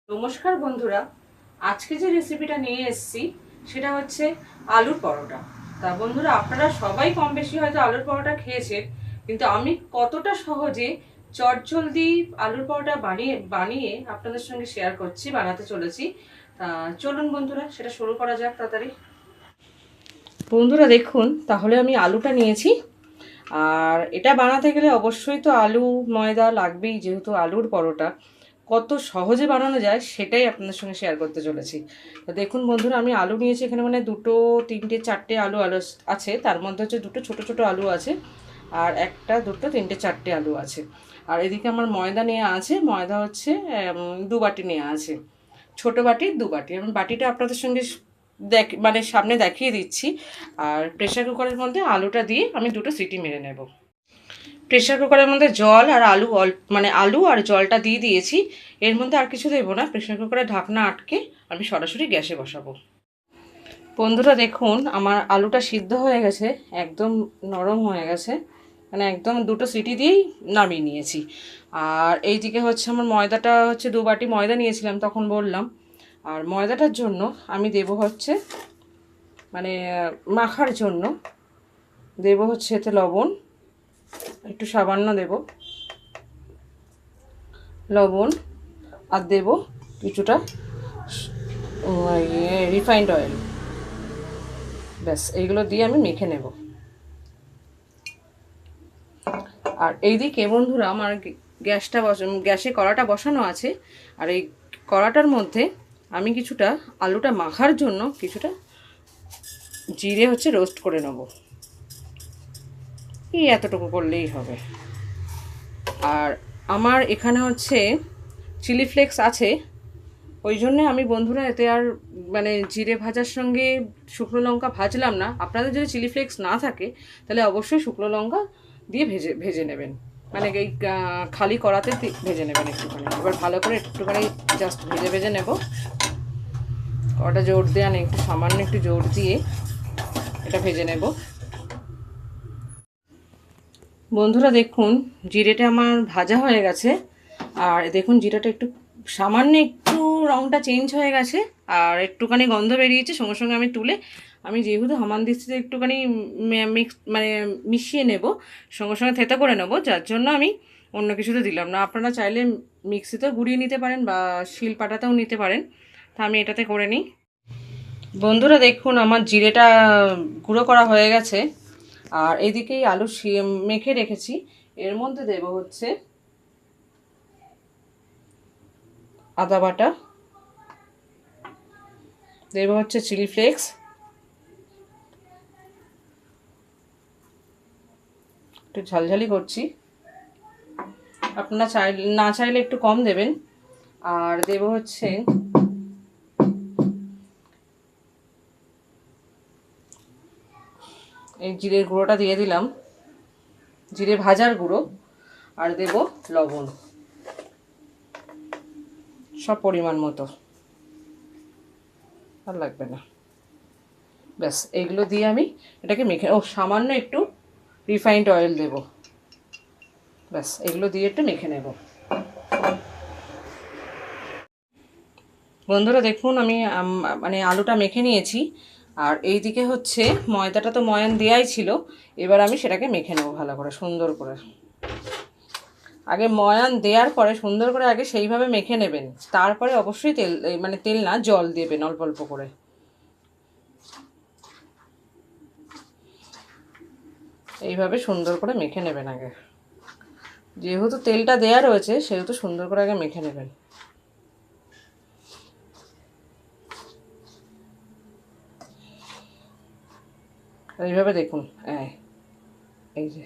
নমস্কার বন্ধুরা, আজকে যে রেসিপিটা নিয়ে এসেছি সেটা হচ্ছে আলুর পরোটা। তা বন্ধুরা, আপনারা সবাই কম বেশি হয়তো আলুর পরোটা খেয়েছেন, কিন্তু আমি কতটা সহজে চটজলদি আলুর পরোটা বানিয়ে বানিয়ে আপনাদের সঙ্গে শেয়ার করছি, বানাতে চলেছি। তা চলুন বন্ধুরা, সেটা শুরু করা যাক তাড়াতাড়ি। বন্ধুরা দেখুন, তাহলে আমি আলুটা নিয়েছি। আর এটা বানাতে গেলে অবশ্যই তো আলু ময়দা লাগবেই, যেহেতু আলুর পরোটা। কত সহজে বানানো যায় সেটাই আপনাদের সঙ্গে শেয়ার করতে চলেছি। তো দেখুন বন্ধুরা, আমি আলু নিয়েছি এখানে, মানে দুটো তিনটে চারটে আলু আলু আছে। তার মধ্যে হচ্ছে দুটো ছোট ছোট আলু আছে, আর একটা দুটো তিনটে চারটে আলু আছে। আর এদিকে আমার ময়দা নেওয়া আছে, ময়দা হচ্ছে 2 বাটি নেওয়া আছে, ছোট বাটি 2 বাটি। আমি বাটিটা আপনাদের সঙ্গে মানে সামনে দেখিয়ে দিচ্ছি। আর প্রেশার কুকারের মধ্যে আলুটা দিয়ে আমি দুটো সিটি মেরে নেব। প্রেশার কুকারের মধ্যে জল আর আলু মানে আলু আর জলটা দিয়ে দিয়েছি। এর মধ্যে আর কিছু দেবো না। প্রেশার কুকারের ঢাকনা আটকে আমি সরাসরি গ্যাসে বসাবো। বন্ধুরা দেখুন, আমার আলুটা সিদ্ধ হয়ে গেছে, একদম নরম হয়ে গেছে, মানে একদম দুটো সিটি দিয়েই নামিয়ে নিয়েছি। আর এইদিকে হচ্ছে আমার ময়দাটা হচ্ছে 2 বাটি ময়দা নিয়েছিলাম তখন বললাম। আর ময়দাটার জন্য আমি দেব হচ্ছে, মানে মাখার জন্য দেব হচ্ছে এতে লবণ, একটু সামান্য দেব লবণ, আর দেব কিছুটা রিফাইন্ড অয়েল। ব্যাস এইগুলো দিয়ে আমি মেখে নেব। আর এইদিকে বন্ধুরা, আমার গ্যাসে কড়াটা বসানো আছে। আর এই কড়াটার মধ্যে আমি কিছুটা আলুটা মাখার জন্য কিছুটা জিরে হচ্ছে রোস্ট করে নেব। এই এতটুকু করলেই হবে। আর আমার এখানে হচ্ছে চিলি ফ্লেক্স আছে, ওই জন্যে আমি বন্ধুরা এতে আর মানে জিরে ভাজার সঙ্গে শুকনো লঙ্কা ভাজলাম না। আপনাদের যদি চিলি ফ্লেক্স না থাকে তাহলে অবশ্যই শুকনো লঙ্কা দিয়ে ভেজে ভেজে নেবেন, মানে এই খালি কড়াতে ভেজে নেবেন একটুখানি। এবার ভালো করে একটুখানি জাস্ট ভেজে ভেজে নেব। কড়াটা জোর দেওয়া নেই, একটু সামান্য একটু জোর দিয়ে এটা ভেজে নেব। বন্ধুরা দেখুন, জিরেটা আমার ভাজা হয়ে গেছে। আর দেখুন জিরাটা একটু সামান্য একটু রঙটা চেঞ্জ হয়ে গেছে, আর একটুখানি গন্ধ বেরিয়েছে। সঙ্গে সঙ্গে আমি তুলে, আমি যেহেতু হামানদিস্তাতে একটুখানি মানে মিশিয়ে নেব, সঙ্গে সঙ্গে থেতো করে নেব, যার জন্য আমি অন্য কিছুতে দিলাম না। আপনারা চাইলে মিক্সিতেও গুঁড়িয়ে নিতে পারেন বা শিলপাটাতেও নিতে পারেন। তা আমি এটাতে করে নিই। বন্ধুরা দেখুন, আমার জিরেটা গুঁড়ো করা হয়ে গেছে। আর এদিকেই আলু মেখে রেখেছি, এর মধ্যে দেব হচ্ছে আদা বাটা, দেব হচ্ছে চিলি ফ্লেক্স, একটু ঝালঝালি করছি, আপনারা না চাইলে একটু কম দেবেন। আর দেব হচ্ছে এই জিরের গুঁড়োটা দিয়ে দিলাম, জিরে ভাজার গুঁড়ো। আর দেব লবণ, সব পরিমাণ মতো, আর লাগবে না। ব্যাস এইগুলো দিয়ে আমি এটাকে মেখে, সামান্য একটু রিফাইন্ড অয়েল দেব। ব্যাস এগুলো দিয়ে একটু মেখে নেব। বন্ধুরা দেখুন, আমি মানে আলুটা মেখে নিয়েছি। আর এই দিকে হচ্ছে ময়দাটা তো ময়ান দেওয়াই ছিল, এবার আমি সেটাকে মেখে নেব ভালো করে, সুন্দর করে। আগে ময়ান দেওয়ার পরে সুন্দর করে আগে সেইভাবে মেখে নেবেন, তারপরে অবশ্যই তেল, মানে তেল না, জল দেবেন অল্প অল্প করে। এইভাবে সুন্দর করে মেখে নেবেন আগে, যেহেতু তেলটা দেওয়া রয়েছে সেহেতু সুন্দর করে আগে মেখে নেবেন। এইভাবে দেখুন, এই যে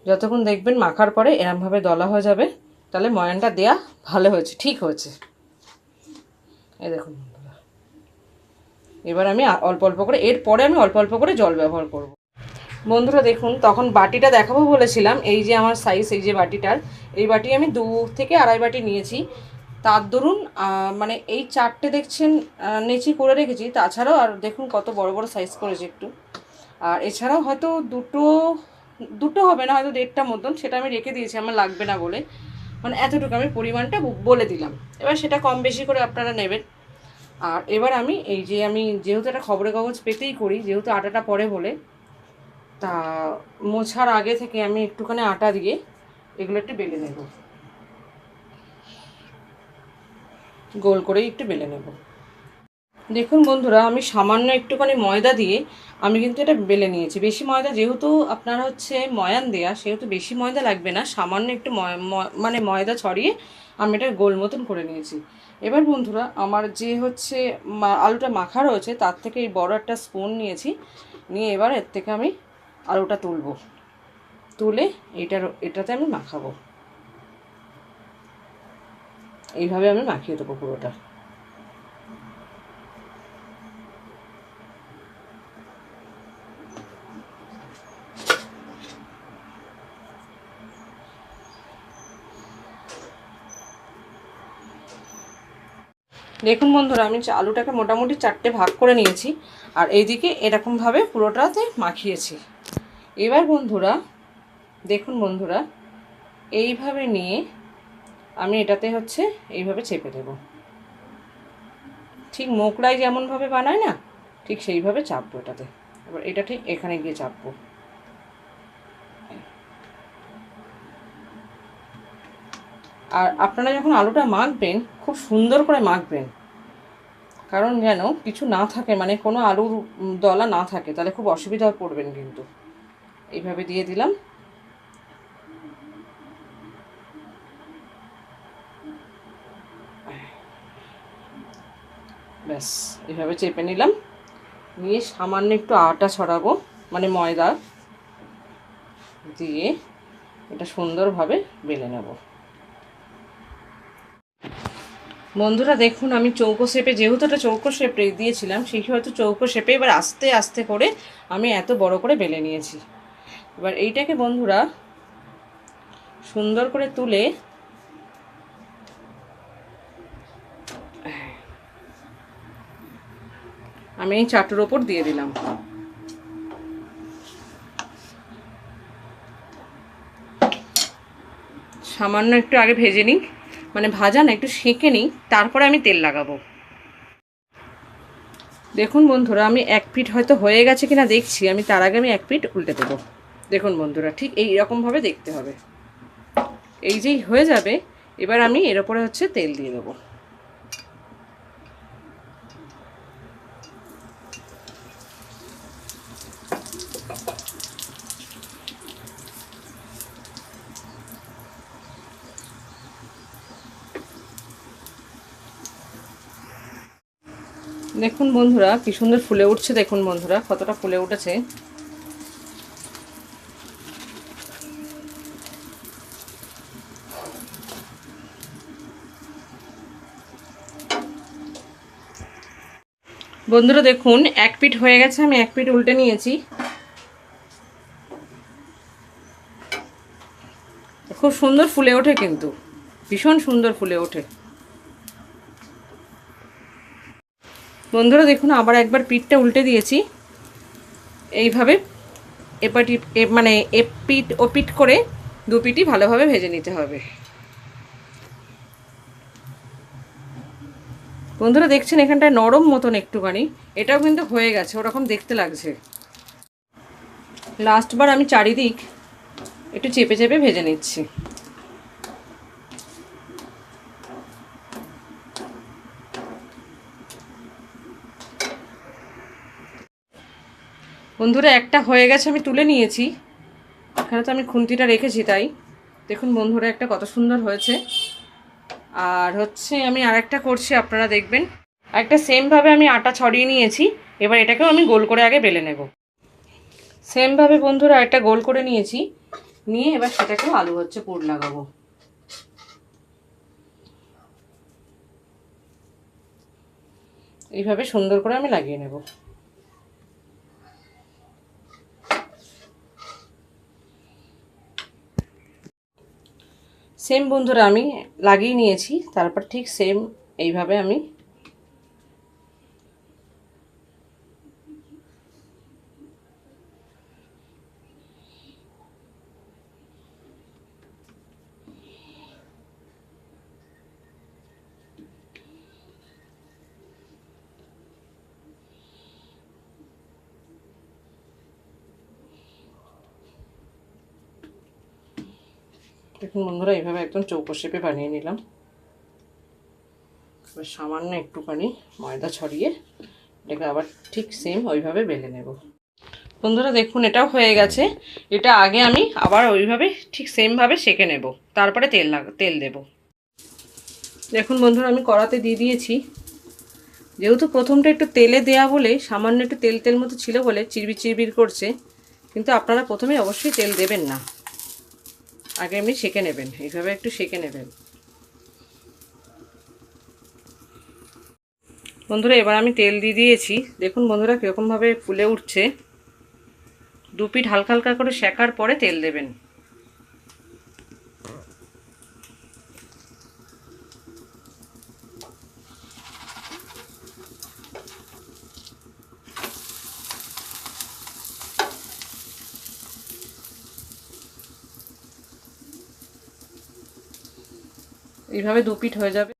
যতক্ষণ দেখবেন মাখার পরে এরমভাবে দলা হয়ে যাবে, তাহলে ময়ানটা দেয়া ভালো হয়েছে, ঠিক হয়েছে। এই দেখুন, এবার আমি অল্প অল্প করে, এরপরে আমি অল্প অল্প করে জল ব্যবহার করব। বন্ধুরা দেখুন, তখন বাটিটা দেখাবো বলেছিলাম, এই যে আমার সাইজ, এই যে বাটিটার, এই বাটি আমি 2 থেকে আড়াই বাটি নিয়েছি। তার দরুন মানে এই 4টে দেখছেন নেচি করে রেখেছি, তাছাড়াও আর দেখুন কত বড় বড় সাইজ করেছি একটু। আর এছাড়াও হয়তো দুটো দুটো হবে না, হয়তো 1.5টা মতন, সেটা আমি রেখে দিয়েছি আমার লাগবে না বলে। মানে এতটুকু আমি পরিমাণটা বলে দিলাম। এবার সেটা কম বেশি করে আপনারা নেবেন। আর এবার আমি এই যে আমি যেহেতু একটা খবরের কাগজ পেতেই করি, যেহেতু আটাটা পরে বলে, তা মোছার আগে থেকে আমি একটুখানি আটা দিয়ে এগুলো একটু বেলে নেব, গোল করেই একটু বেলে নেব। দেখুন বন্ধুরা, আমি সামান্য একটুখানি ময়দা দিয়ে আমি কিন্তু এটা বেলে নিয়েছি। বেশি ময়দা, যেহেতু আপনার হচ্ছে ময়ান দেয়া, সেহেতু বেশি ময়দা লাগবে না, সামান্য একটু মানে ময়দা ছড়িয়ে আমি এটা গোল মতন করে নিয়েছি। এবার বন্ধুরা, আমার যে হচ্ছে আলুটা মাখা রয়েছে তার থেকে এই বড় একটা স্পুন নিয়েছি, নিয়ে এবার এর থেকে আমি আলুটা তুলে এটাতে আমি মাখাবো। এইভাবে আমি মাখিয়ে দেবো পুরোটা। দেখুন বন্ধুরা, আমি আলুটাকে মোটামুটি 4টে ভাগ করে নিয়েছি, আর এইদিকে এরকমভাবে পুরোটাতে মাখিয়েছি। এবার বন্ধুরা দেখুন বন্ধুরা, এইভাবে নিয়ে আমি এটাতে হচ্ছে এইভাবে চেপে দেব। ঠিক মোগলাই যেমনভাবে বানায় না, ঠিক সেইভাবে চাপবো এটাতে। এবার এটা ঠিক এখানে গিয়ে চাপবো। আর আপনারা যখন আলুটা মাখবেন, খুব সুন্দর করে মাখবেন, কারণ যেন কিছু না থাকে, মানে কোনো আলুর দলা না থাকে, তাহলে খুব অসুবিধায় পড়বেন কিন্তু। এইভাবে দিয়ে দিলাম। ব্যাস, এইভাবে চেপে নিলাম, নিয়ে সামান্য একটু আটা ছড়াবো, মানে ময়দা দিয়ে এটা সুন্দরভাবে বেলে নেব। বন্ধুরা দেখুন, আমি চৌকো শেপে, যেহেতু এটা চৌকো শেপ দিয়েছিলাম, সেই হয়তো চৌকো শেপে এবার আস্তে আস্তে করে আমি এত বড় করে বেলে নিয়েছি। এবার এইটাকে বন্ধুরা সুন্দর করে তুলে আমি এই চাটুর ওপর দিয়ে দিলাম। সামান্য একটু আগে ভেজে নিই, মানে ভাজা না, একটু সেঁকে নিই, তারপরে আমি তেল লাগাবো। দেখুন বন্ধুরা, আমি এক পিঠ হয়তো হয়ে গেছে কিনা দেখছি, আমি তার আগে আমি এক পিঠ উল্টে দেবো। দেখুন বন্ধুরা, ঠিক এই রকমভাবে দেখতে হবে। এই যেই হয়ে যাবে, এবার আমি এর ওপরে হচ্ছে তেল দিয়ে দেবো। দেখুন বন্ধুরা, কি সুন্দর ফুলে উঠছে। দেখুন বন্ধুরা, কতটা ফুলে উঠেছে। বন্ধুরা দেখুন, এক পিঠ হয়ে গেছে, আমি এক পিঠ উল্টে নিয়েছি। খুব সুন্দর ফুলে ওঠে, কিন্তু ভীষণ সুন্দর ফুলে ওঠে। বন্ধুরা দেখুন, আবার একবার পিঠটা উল্টে দিয়েছি। এইভাবে এপাটি মানে এ পিঠ ও পিঠ করে দু পিঠই ভালোভাবে ভেজে নিতে হবে। বন্ধুরা দেখছেন, এখানটায় নরম মতন একটুখানি, এটাও কিন্তু হয়ে গেছে, ওরকম দেখতে লাগছে। লাস্টবার আমি চারিদিক একটু চেপে চেপে ভেজে নিচ্ছি। বন্ধুরা একটা হয়ে গেছে, আমি তুলে নিয়েছি। এখানে তো আমি খুন্তিটা রেখেছি, তাই দেখুন বন্ধুরা একটা কত সুন্দর হয়েছে। আর হচ্ছে আমি আরেকটা করছি, আপনারা দেখবেন। একটা সেমভাবে আমি আটা ছড়িয়ে নিয়েছি, এবার এটাকেও আমি গোল করে আগে বেলে নেব। সেমভাবে বন্ধুরা একটা গোল করে নিয়েছি, নিয়ে এবার সেটাকেও আলু হচ্ছে পুর লাগাবো। এইভাবে সুন্দর করে আমি লাগিয়ে নেব। সেম বন্ধুরা আমি লাগিয়ে নিয়েছি, তারপর ঠিক সেম এইভাবে আমি দেখুন বন্ধুরা, এইভাবে একদম চৌকো শেপে বানিয়ে নিলাম। এবার সামান্য একটুখানি ময়দা ছড়িয়ে এটাকে আবার ঠিক সেম ওইভাবে বেলে নেব। বন্ধুরা দেখুন, এটাও হয়ে গেছে। এটা আগে আমি আবার ওইভাবে ঠিক সেমভাবে সেঁকে নেব, তারপরে তেল দেব। দেখুন বন্ধুরা, আমি কড়াতে দিয়ে দিয়েছি। যেহেতু প্রথমটা একটু তেলে দেয়া বলে সামান্য একটু তেল তেল মতো ছিল বলে চিরবির চিরবির করছে, কিন্তু আপনারা প্রথমে অবশ্যই তেল দেবেন না, আগে এমনি সেঁকে নেবেন, এইভাবে একটু সেঁকে নেবেন। বন্ধুরা এবার আমি তেল দিয়ে দিয়েছি। দেখুন বন্ধুরা কীরকমভাবে ফুলে উঠছে। দু পিঠ হালকা হালকা করে সেঁকার পরে তেল দেবেন। এইভাবে দু পিঠ হয়ে যাবে।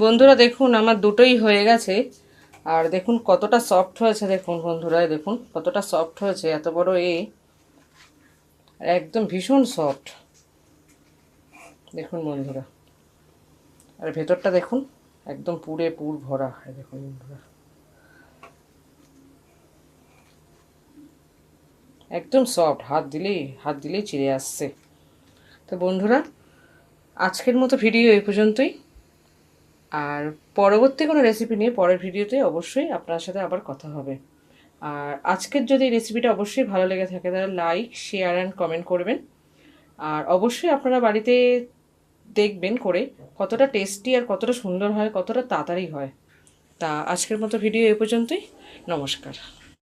বন্ধুরা দেখুন আমার দুটোই হয়ে গেছে। আর দেখুন কতটা সফট হয়েছে, দেখুন বন্ধুরা দেখুন কতটা সফট হয়েছে। এত বড় একদম ভীষণ সফট দেখুন বন্ধুরা। আর ভেতরটা দেখুন একদম পুর ভরা। দেখুন বন্ধুরা একদম সফট, হাত দিলেই ছিঁড়ে আসছে। তো বন্ধুরা আজকের মতো ভিডিও এই পর্যন্তই। আর পরবর্তী কোনো রেসিপি নিয়ে পরের ভিডিওতে অবশ্যই আপনার সাথে আবার কথা হবে। আর আজকের যদি রেসিপিটা অবশ্যই ভালো লেগে থাকে তাহলে লাইক, শেয়ার অ্যান্ড কমেন্ট করবেন। আর অবশ্যই আপনারা বাড়িতে দেখবেন করে কতটা টেস্টি আর কতটা সুন্দর হয়, কতটা তাড়াতাড়ি হয়। তা আজকের মতো ভিডিও এই পর্যন্তই। নমস্কার।